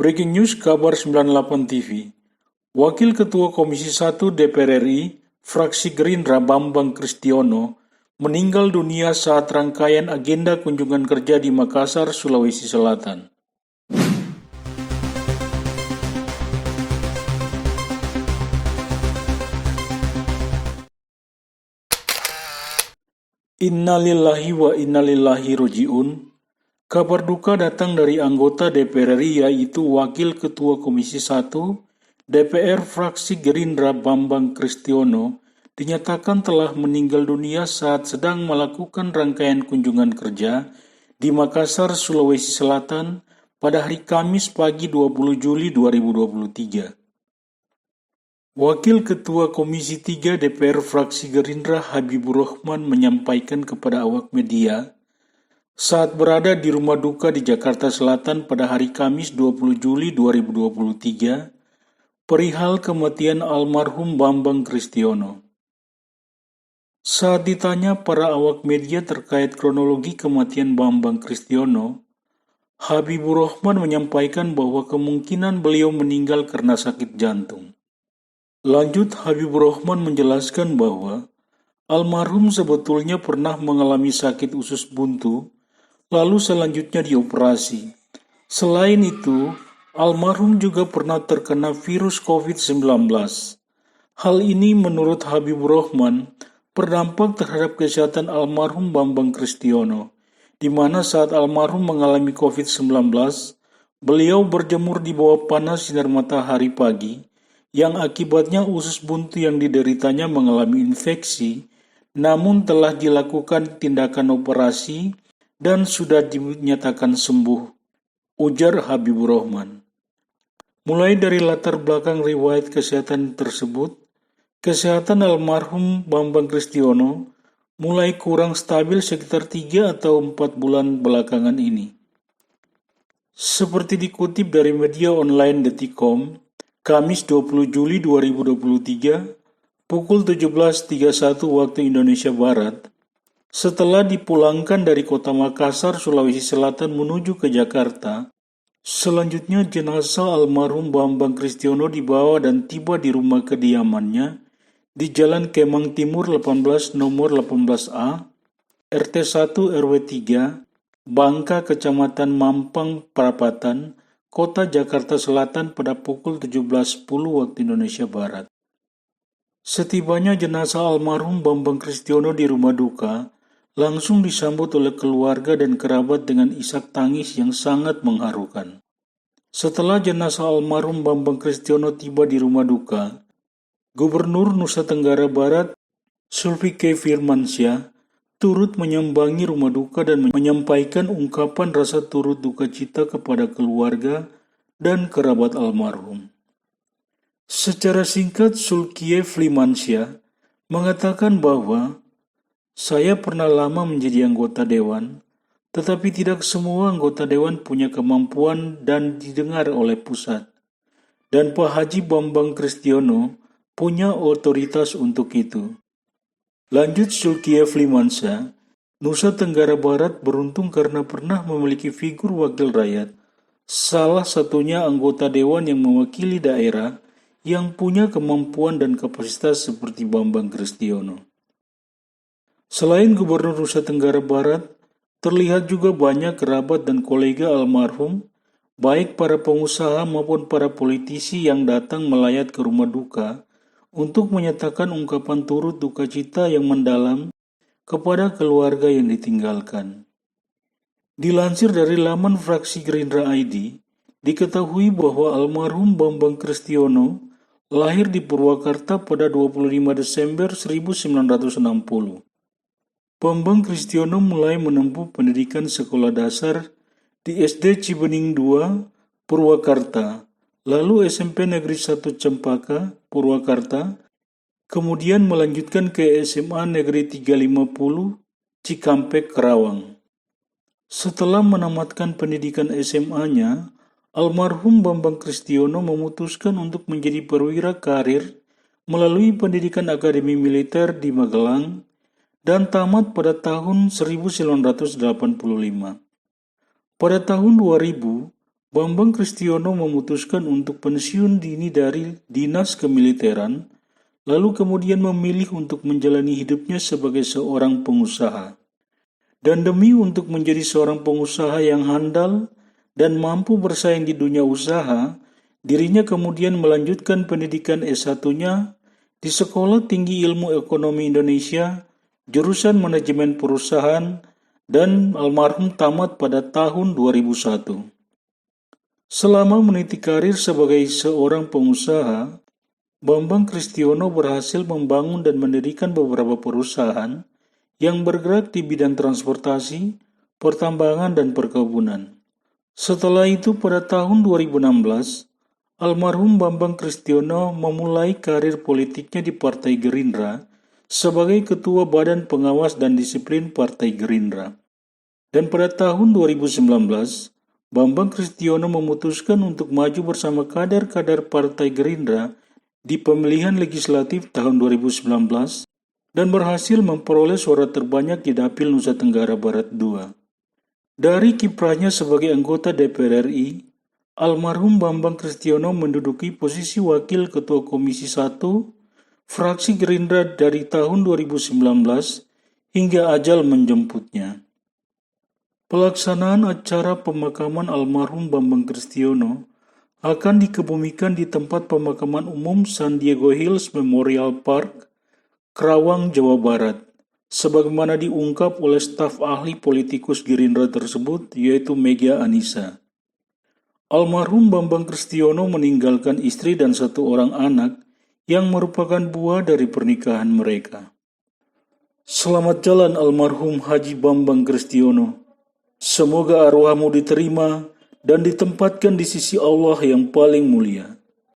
Breaking News Kabar 98 TV. Wakil Ketua Komisi 1 DPR RI, fraksi Gerindra Bambang Kristiono, meninggal dunia saat rangkaian agenda kunjungan kerja di Makassar, Sulawesi Selatan. Innalillahi wa innalillahi roji'un. Kabar duka datang dari anggota DPR RI yaitu Wakil Ketua Komisi 1 DPR fraksi Gerindra Bambang Kristiono dinyatakan telah meninggal dunia saat sedang melakukan rangkaian kunjungan kerja di Makassar, Sulawesi Selatan pada hari Kamis pagi 20 Juli 2023. Wakil Ketua Komisi 3 DPR fraksi Gerindra Habibur Rahman menyampaikan kepada awak media saat berada di rumah duka di Jakarta Selatan pada hari Kamis 20 Juli 2023, perihal kematian almarhum Bambang Kristiono. Saat ditanya para awak media terkait kronologi kematian Bambang Kristiono, Habibur Rahman menyampaikan bahwa kemungkinan beliau meninggal karena sakit jantung. Lanjut, Habibur Rahman menjelaskan bahwa almarhum sebetulnya pernah mengalami sakit usus buntu, lalu selanjutnya dioperasi. Selain itu, almarhum juga pernah terkena virus COVID-19. Hal ini menurut Habibur Rahman berdampak terhadap kesehatan almarhum Bambang Kristiono, di mana saat almarhum mengalami COVID-19, beliau berjemur di bawah panas sinar matahari pagi, yang akibatnya usus buntu yang dideritanya mengalami infeksi, namun telah dilakukan tindakan operasi dan sudah dinyatakan sembuh, ujar Habibur Rahman. Mulai dari latar belakang riwayat kesehatan tersebut, kesehatan almarhum Bambang Kristiono mulai kurang stabil sekitar 3 atau 4 bulan belakangan ini. Seperti dikutip dari media online Detikcom, Kamis 20 Juli 2023, pukul 17.31 waktu Indonesia Barat, setelah dipulangkan dari kota Makassar, Sulawesi Selatan menuju ke Jakarta, selanjutnya jenazah almarhum Bambang Kristiono dibawa dan tiba di rumah kediamannya di Jalan Kemang Timur 18 nomor 18A, RT 1 RW 3, Bangka, Kecamatan Mampang Perapatan, Kota Jakarta Selatan pada pukul 17.10 waktu Indonesia Barat. Setibanya jenazah almarhum Bambang Kristiono di rumah duka, langsung disambut oleh keluarga dan kerabat dengan isak tangis yang sangat mengharukan. Setelah jenazah almarhum Bambang Kristiono tiba di rumah duka, Gubernur Nusa Tenggara Barat, Zulkifli Firmansyah, turut menyambangi rumah duka dan menyampaikan ungkapan rasa turut duka cita kepada keluarga dan kerabat almarhum. Secara singkat, Zulkifli Firmansyah mengatakan bahwa saya pernah lama menjadi anggota dewan, tetapi tidak semua anggota dewan punya kemampuan dan didengar oleh pusat. Dan Pak Haji Bambang Kristiono punya otoritas untuk itu. Lanjut Zulkifli Firmansyah, Nusa Tenggara Barat beruntung karena pernah memiliki figur wakil rakyat, salah satunya anggota dewan yang mewakili daerah yang punya kemampuan dan kapasitas seperti Bambang Kristiono. Selain Gubernur Nusa Tenggara Barat, terlihat juga banyak kerabat dan kolega almarhum, baik para pengusaha maupun para politisi yang datang melayat ke rumah duka untuk menyatakan ungkapan turut duka cita yang mendalam kepada keluarga yang ditinggalkan. Dilansir dari laman fraksi Gerindra ID, diketahui bahwa almarhum Bambang Kristiono lahir di Purwakarta pada 25 Desember 1960. Bambang Kristiono mulai menempuh pendidikan sekolah dasar di SD Cibening 2, Purwakarta, lalu SMP Negeri 1 Cempaka, Purwakarta, kemudian melanjutkan ke SMA Negeri 350, Cikampek, Karawang. Setelah menamatkan pendidikan SMA-nya, almarhum Bambang Kristiono memutuskan untuk menjadi perwira karir melalui pendidikan Akademi Militer di Magelang, dan tamat pada tahun 1985. Pada tahun 2000, Bambang Kristiono memutuskan untuk pensiun dini dari dinas kemiliteran, lalu kemudian memilih untuk menjalani hidupnya sebagai seorang pengusaha. Dan demi untuk menjadi seorang pengusaha yang handal dan mampu bersaing di dunia usaha, dirinya kemudian melanjutkan pendidikan S1-nya di Sekolah Tinggi Ilmu Ekonomi Indonesia, jurusan Manajemen Perusahaan, dan almarhum tamat pada tahun 2001. Selama meniti karir sebagai seorang pengusaha, Bambang Kristiono berhasil membangun dan mendirikan beberapa perusahaan yang bergerak di bidang transportasi, pertambangan, dan perkebunan. Setelah itu pada tahun 2016, almarhum Bambang Kristiono memulai karir politiknya di Partai Gerindra sebagai Ketua Badan Pengawas dan Disiplin Partai Gerindra. Dan pada tahun 2019, Bambang Kristiono memutuskan untuk maju bersama kader-kader Partai Gerindra di pemilihan legislatif tahun 2019 dan berhasil memperoleh suara terbanyak di Dapil Nusa Tenggara Barat II. Dari kiprahnya sebagai anggota DPR RI, almarhum Bambang Kristiono menduduki posisi Wakil Ketua Komisi 1 fraksi Gerindra dari tahun 2019 hingga ajal menjemputnya. Pelaksanaan acara pemakaman almarhum Bambang Kristiono akan dikebumikan di tempat pemakaman umum San Diego Hills Memorial Park, Kerawang, Jawa Barat, sebagaimana diungkap oleh staf ahli politikus Gerindra tersebut, yaitu Mega Anissa. Almarhum Bambang Kristiono meninggalkan istri dan 1 orang anak yang merupakan buah dari pernikahan mereka. Selamat jalan almarhum Haji Bambang Kristiono. Semoga arwahmu diterima dan ditempatkan di sisi Allah yang paling mulia.